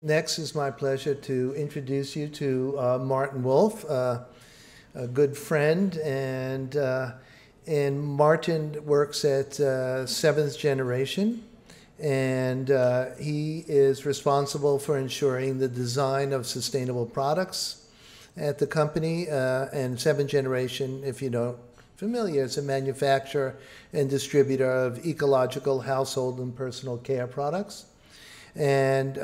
Next, it's my pleasure to introduce you to Martin Wolf, a good friend, and Martin works at Seventh Generation, and he is responsible for ensuring the design of sustainable products at the company. And Seventh Generation, if you don't familiar, is a manufacturer and distributor of ecological household and personal care products. And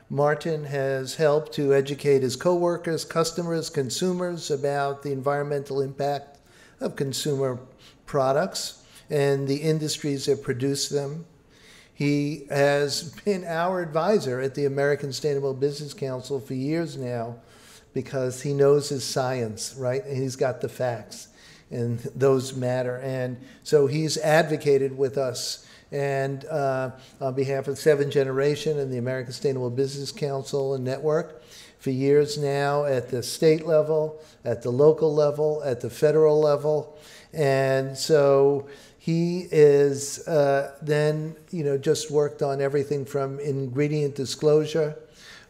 Martin has helped to educate his coworkers, customers, consumers about the environmental impact of consumer products and the industries that produce them. He has been our advisor at the American Sustainable Business Council for years now because he knows his science, right? And he's got the facts, and those matter. And so he's advocated with us and on behalf of Seventh Generation and the American Sustainable Business Council and Network for years now at the state level, at the local level, at the federal level. And so he is then, just worked on everything from ingredient disclosure,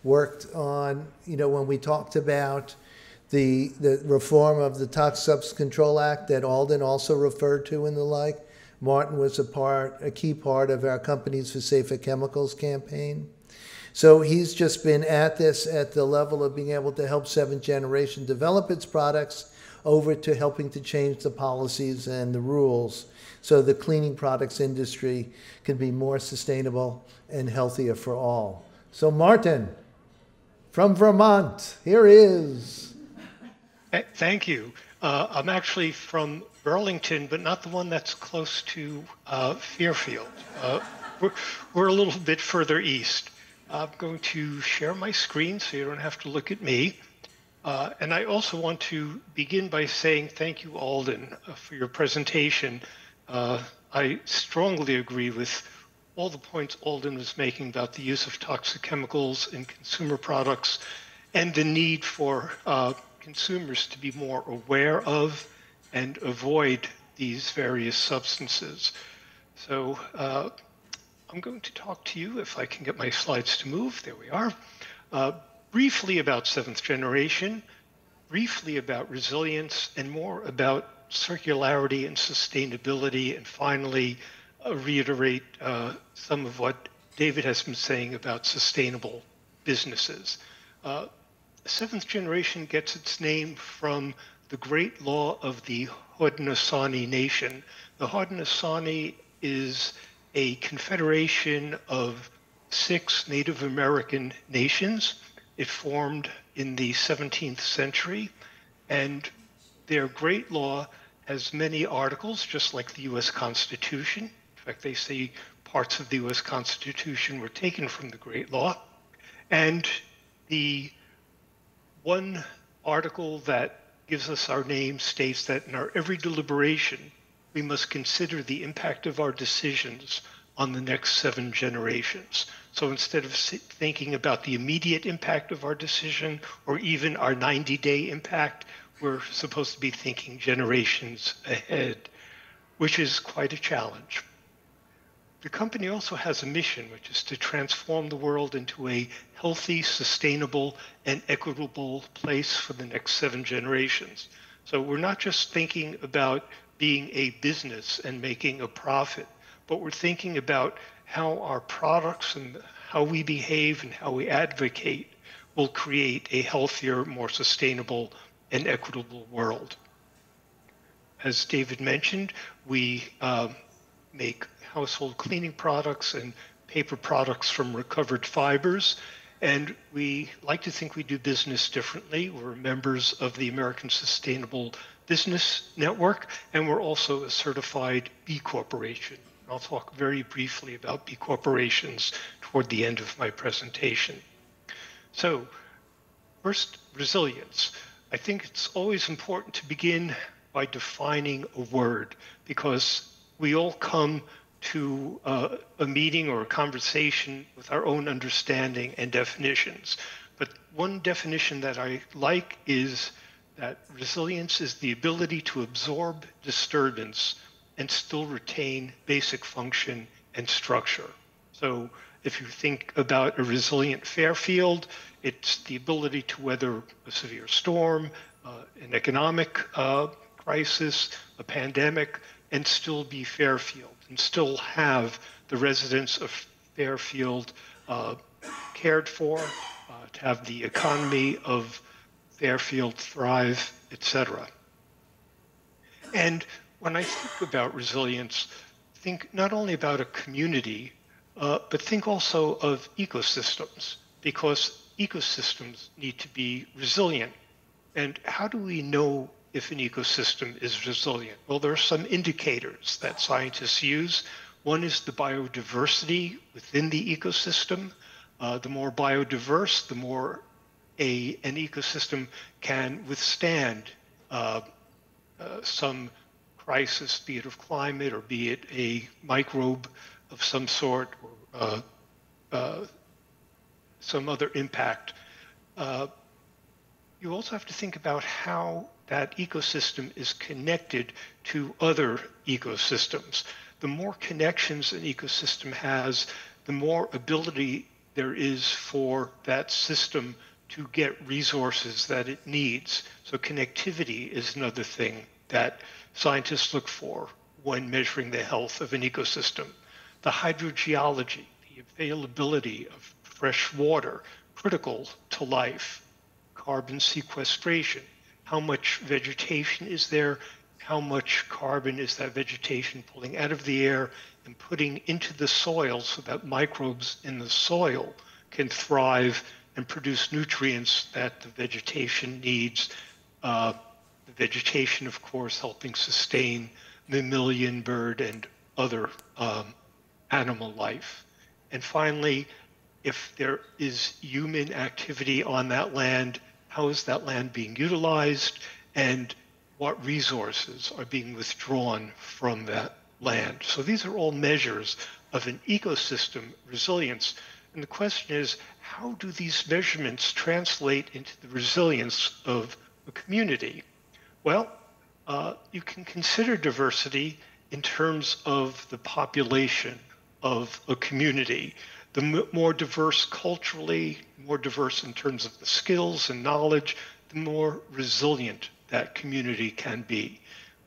worked on, when we talked about the reform of the Toxic Substance Control Act that Alden also referred to and the like. Martin was a key part of our Companies for Safer Chemicals campaign. So he's just been at this at the level of being able to help Seventh Generation develop its products over to helping to change the policies and the rules so the cleaning products industry can be more sustainable and healthier for all. So Martin, from Vermont, here he is. Thank you. I'm actually from Burlington, but not the one that's close to Fairfield. We're a little bit further east. I'm going to share my screen so you don't have to look at me. And I also want to begin by saying thank you, Alden, for your presentation. I strongly agree with all the points Alden was making about the use of toxic chemicals in consumer products and the need for consumers to be more aware of and avoid these various substances. So I'm going to talk to you, if I can get my slides to move, there we are, briefly about Seventh Generation, briefly about resilience, and more about circularity and sustainability, and finally reiterate some of what David has been saying about sustainable businesses. Seventh Generation gets its name from the great law of the Haudenosaunee Nation. The Haudenosaunee is a confederation of 6 Native American nations. It formed in the 17th century, and their great law has many articles, just like the US Constitution. In fact, they say parts of the US Constitution were taken from the great law. And the one article that gives us our name states that in our every deliberation, we must consider the impact of our decisions on the next 7 generations. So instead of thinking about the immediate impact of our decision or even our 90-day impact, we're supposed to be thinking generations ahead, which is quite a challenge. The company also has a mission, which is to transform the world into a healthy, sustainable, and equitable place for the next 7 generations. So we're not just thinking about being a business and making a profit, but we're thinking about how our products and how we behave and how we advocate will create a healthier, more sustainable, and equitable world. As David mentioned, we make household cleaning products and paper products from recovered fibers. And we like to think we do business differently. We're members of the American Sustainable Business Network, and we're also a certified B Corporation. I'll talk very briefly about B Corporations toward the end of my presentation. So first, resilience. I think it's always important to begin by defining a word, because we all come to a meeting or a conversation with our own understanding and definitions. But one definition that I like is that resilience is the ability to absorb disturbance and still retain basic function and structure. So If you think about a resilient Fairfield, it's the ability to weather a severe storm, an economic crisis, a pandemic, and still be Fairfield, and still have the residents of Fairfield cared for, to have the economy of Fairfield thrive, etc. And when I think about resilience, think not only about a community, but think also of ecosystems, because ecosystems need to be resilient. And how do we know if an ecosystem is resilient? Well, there are some indicators that scientists use. One is the biodiversity within the ecosystem. The more biodiverse, the more an ecosystem can withstand some crisis, be it of climate or be it a microbe of some sort or some other impact. You also have to think about how that ecosystem is connected to other ecosystems. The more connections an ecosystem has, the more ability there is for that system to get resources that it needs. So connectivity is another thing that scientists look for when measuring the health of an ecosystem. The hydrogeology, the availability of fresh water, critical to life. Carbon sequestration, how much vegetation is there, how much carbon is that vegetation pulling out of the air and putting into the soil so that microbes in the soil can thrive and produce nutrients that the vegetation needs. The vegetation, of course, helping sustain mammalian, bird, and other animal life. And finally, if there is human activity on that land, how is that land being utilized, and what resources are being withdrawn from that land? So these are all measures of an ecosystem resilience. And the question is, how do these measurements translate into the resilience of a community? Well, you can consider diversity in terms of the population of a community. The more diverse culturally, more diverse in terms of the skills and knowledge, the more resilient that community can be.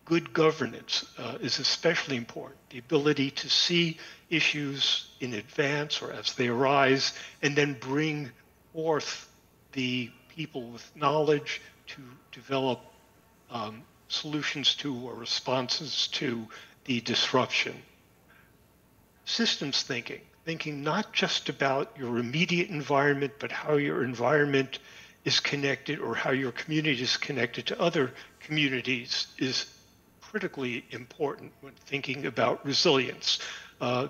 Good governance is especially important. The ability to see issues in advance or as they arise, and then bring forth the people with knowledge to develop solutions to or responses to the disruption. Systems thinking. Thinking not just about your immediate environment, but how your environment is connected or how your community is connected to other communities is critically important when thinking about resilience.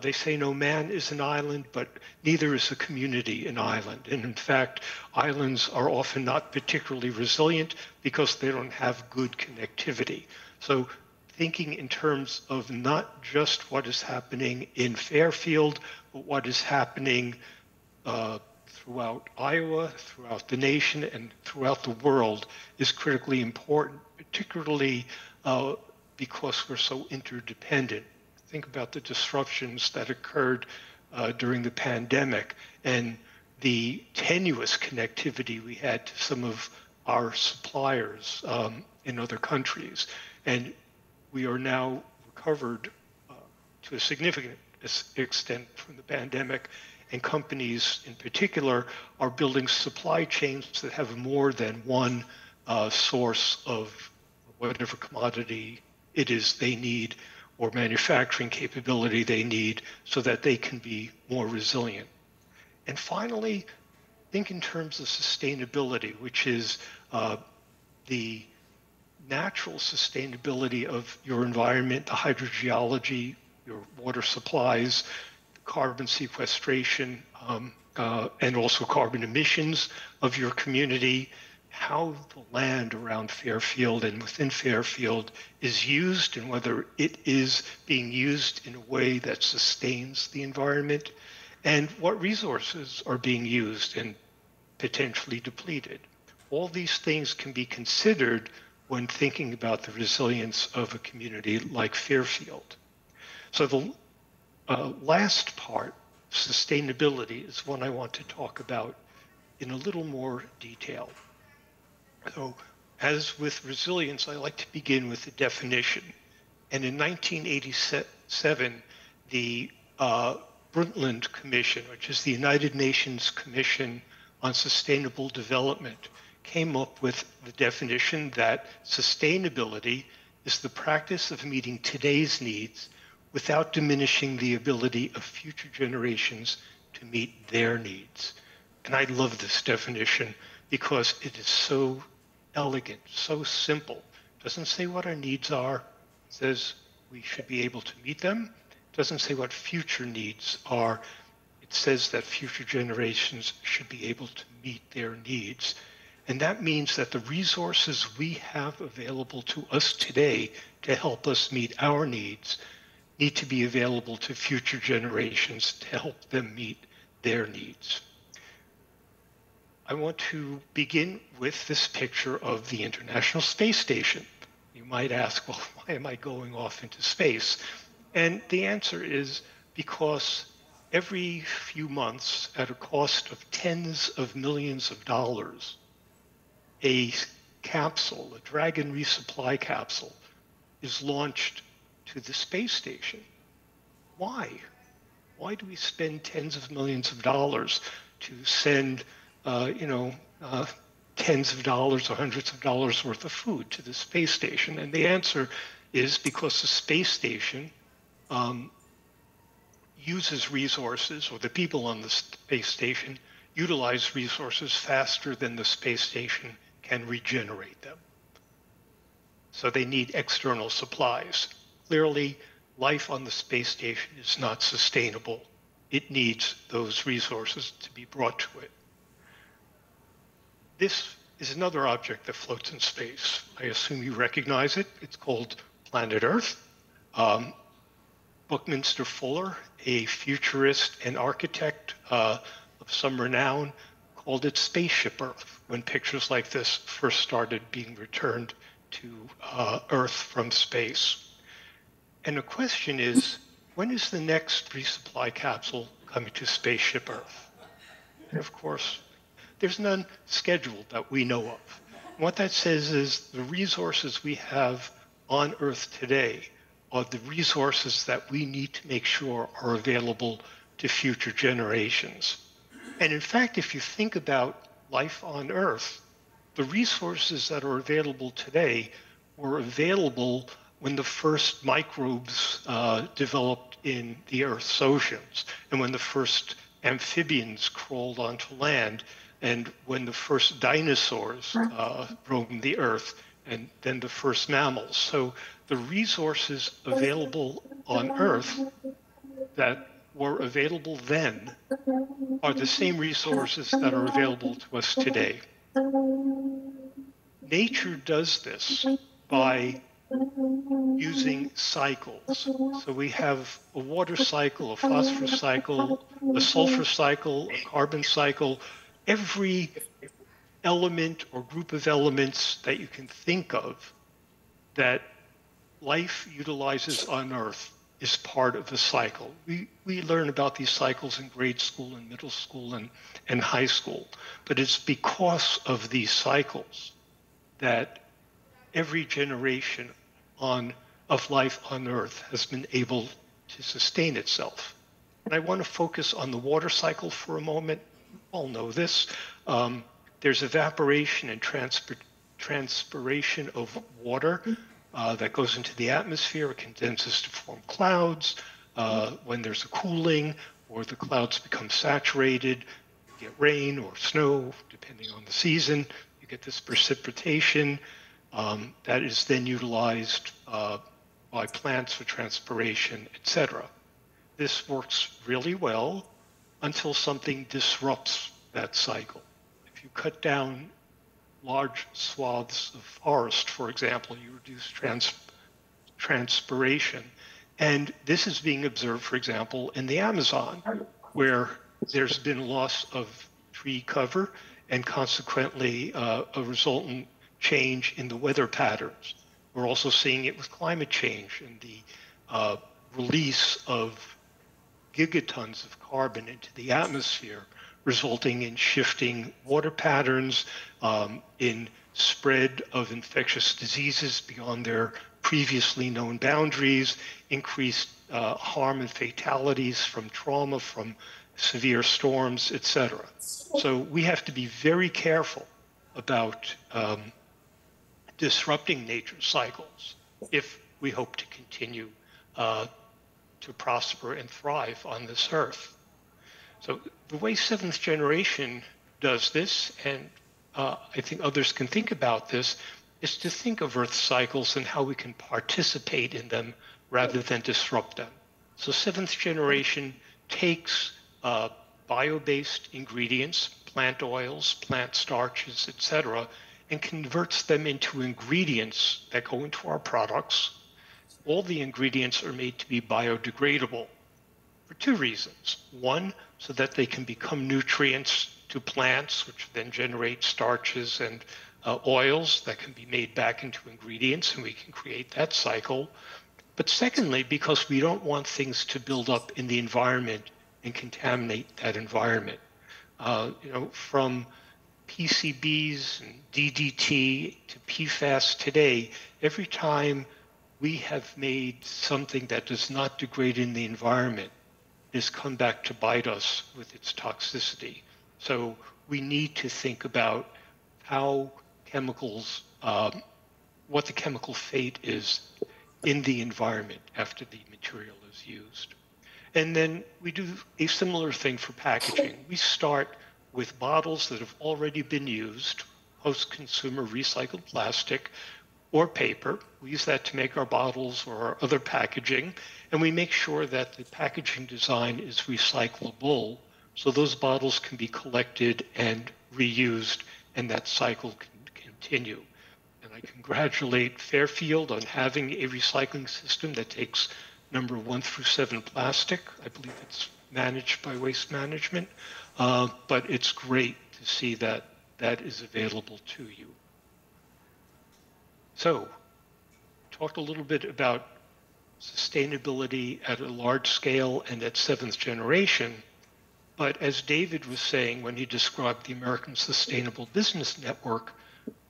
They say no man is an island, but neither is a community an island. And in fact, islands are often not particularly resilient because they don't have good connectivity. So thinking in terms of not just what is happening in Fairfield, but what is happening throughout Iowa, throughout the nation, and throughout the world is critically important, particularly because we're so interdependent. Think about the disruptions that occurred during the pandemic and the tenuous connectivity we had to some of our suppliers in other countries. And we are now recovered to a significant extent from the pandemic, and companies in particular are building supply chains that have more than one source of whatever commodity it is they need or manufacturing capability they need so that they can be more resilient. And finally, think in terms of sustainability, which is the natural sustainability of your environment, the hydrogeology, your water supplies, carbon sequestration, and also carbon emissions of your community, how the land around Fairfield and within Fairfield is used and whether it is being used in a way that sustains the environment, and what resources are being used and potentially depleted. All these things can be considered when thinking about the resilience of a community like Fairfield. So the last part sustainability is one I want to talk about in a little more detail. So, as with resilience, I like to begin with the definition. And in 1987, the Brundtland Commission, which is the United Nations Commission on Sustainable Development, came up with the definition that sustainability is the practice of meeting today's needs without diminishing the ability of future generations to meet their needs. And I love this definition because it is so elegant, so simple. It doesn't say what our needs are. It says we should be able to meet them. It doesn't say what future needs are. It says that future generations should be able to meet their needs. And that means that the resources we have available to us today to help us meet our needs need to be available to future generations to help them meet their needs. I want to begin with this picture of the International Space Station. You might ask, well, why am I going off into space? And the answer is because every few months, at a cost of tens of millions of dollars, a capsule, a Dragon resupply capsule, is launched to the space station. Why? Why do we spend tens of millions of dollars to send tens of dollars or hundreds of dollars worth of food to the space station? And the answer is because the space station uses resources, or the people on the space station utilize resources faster than the space station can regenerate them. So they need external supplies. Clearly, life on the space station is not sustainable. It needs those resources to be brought to it. This is another object that floats in space. I assume you recognize it. It's called Planet Earth. Buckminster Fuller, a futurist and architect of some renown, called it Spaceship Earth when pictures like this first started being returned to Earth from space. And the question is, when is the next resupply capsule coming to Spaceship Earth? And of course, there's none scheduled that we know of. And what that says is the resources we have on Earth today are the resources that we need to make sure are available to future generations. And in fact, if you think about life on Earth, the resources that are available today were available when the first microbes developed in the Earth's oceans, and when the first amphibians crawled onto land, and when the first dinosaurs roamed the Earth, and then the first mammals. So the resources available on Earth that were available then are the same resources that are available to us today. Nature does this by using cycles. So we have a water cycle, a phosphorus cycle, a sulfur cycle, a carbon cycle. Every element or group of elements that you can think of that life utilizes on Earth is part of the cycle. We learn about these cycles in grade school and middle school and high school, but it's because of these cycles that every generation of life on Earth has been able to sustain itself. And I want to focus on the water cycle for a moment. You all know this. There's evaporation and transpiration of water that goes into the atmosphere. It condenses to form clouds. When there's a cooling or the clouds become saturated, you get rain or snow, depending on the season. You get this precipitation that is then utilized by plants for transpiration, etc. This works really well until something disrupts that cycle. If you cut down large swaths of forest, for example, you reduce transpiration. And this is being observed, for example, in the Amazon, where there's been loss of tree cover and consequently a resultant change in the weather patterns. We're also seeing it with climate change and the release of gigatons of carbon into the atmosphere, resulting in shifting water patterns, in spread of infectious diseases beyond their previously known boundaries, increased harm and fatalities from trauma, from severe storms, etc. So we have to be very careful about disrupting nature's cycles if we hope to continue to prosper and thrive on this earth. So the way seventh generation does this, and I think others can think about this, is to think of Earth cycles and how we can participate in them rather than disrupt them. So seventh generation takes bio-based ingredients, plant oils, plant starches, etc., and converts them into ingredients that go into our products. All the ingredients are made to be biodegradable for two reasons. One, so that they can become nutrients to plants, which then generate starches and oils that can be made back into ingredients, and we can create that cycle. But secondly, because we don't want things to build up in the environment and contaminate that environment. From PCBs and DDT to PFAS today, every time we have made something that does not degrade in the environment, it has come back to bite us with its toxicity. So we need to think about how chemicals, what the chemical fate is in the environment after the material is used. And then we do a similar thing for packaging. We start with bottles that have already been used, post-consumer recycled plastic or paper. We use that to make our bottles or our other packaging, and we make sure that the packaging design is recyclable, so those bottles can be collected and reused, and that cycle can continue. And I congratulate Fairfield on having a recycling system that takes number 1 through 7 plastic. I believe it's managed by Waste Management, but it's great to see that that is available to you. So, talked a little bit about sustainability at a large scale and at seventh generation, but as David was saying when he described the American Sustainable Business Network,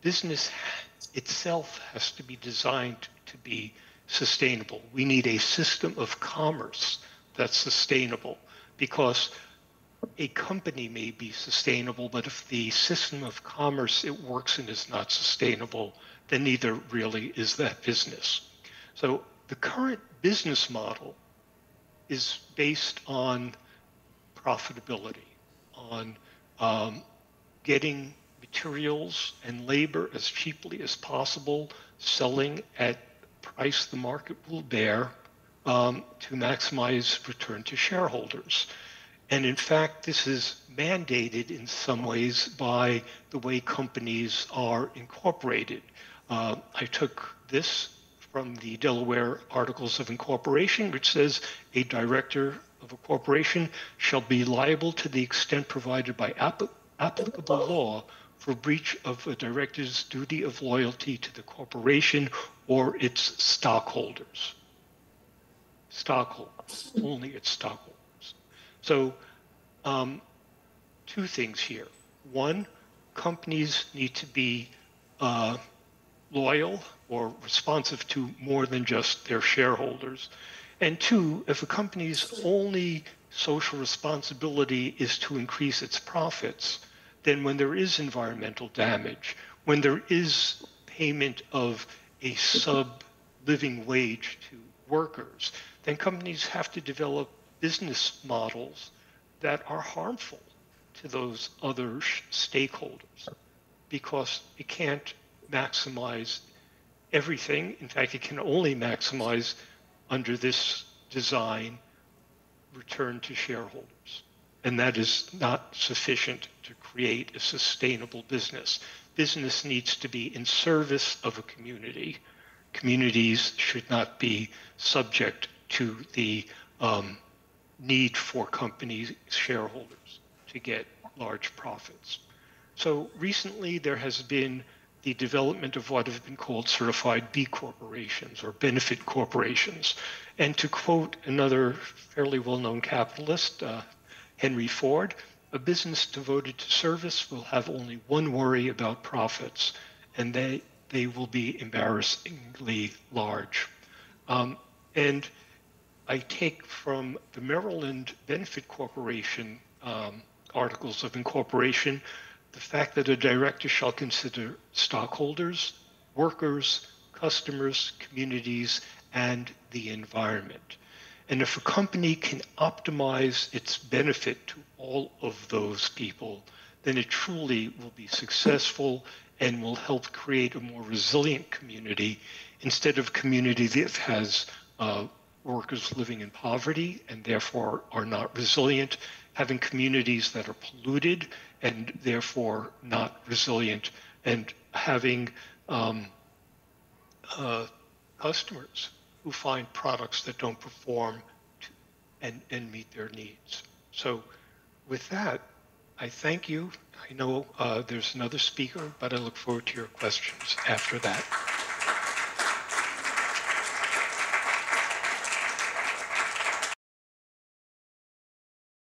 business itself has to be designed to be sustainable. We need a system of commerce that's sustainable, because a company may be sustainable, but if the system of commerce it works in is not sustainable, then neither really is that business. So the current business model is based on profitability, on getting materials and labor as cheaply as possible, selling at price the market will bear, to maximize return to shareholders. And in fact, this is mandated in some ways by the way companies are incorporated. I took this from the Delaware Articles of Incorporation, which says a director of a corporation shall be liable to the extent provided by applicable law for breach of a director's duty of loyalty to the corporation or its stockholders. Stockholders, only its stockholders. So two things here. One, companies need to be loyal or responsive to more than just their shareholders. And two, if a company's only social responsibility is to increase its profits, then when there is environmental damage, when there is payment of a sub-living wage to workers, then companies have to develop business models that are harmful to those other stakeholders, because it can't maximize everything. In fact, it can only maximize under this design return to shareholders. And that is not sufficient to create a sustainable business. Business needs to be in service of a community. Communities should not be subject to the need for companies, shareholders, to get large profits. So recently there has been the development of what have been called certified B corporations or benefit corporations. And to quote another fairly well-known capitalist, Henry Ford, a business devoted to service will have only one worry about profits, and they will be embarrassingly large. And I take from the Maryland Benefit Corporation Articles of Incorporation the fact that a director shall consider stockholders, workers, customers, communities, and the environment. And if a company can optimize its benefit to all of those people, then it truly will be successful and will help create a more resilient community instead of a community that has workers living in poverty and therefore are not resilient, having communities that are polluted and therefore not resilient, and having customers who find products that don't perform and meet their needs. So with that, I thank you. I know there's another speaker, but I look forward to your questions after that.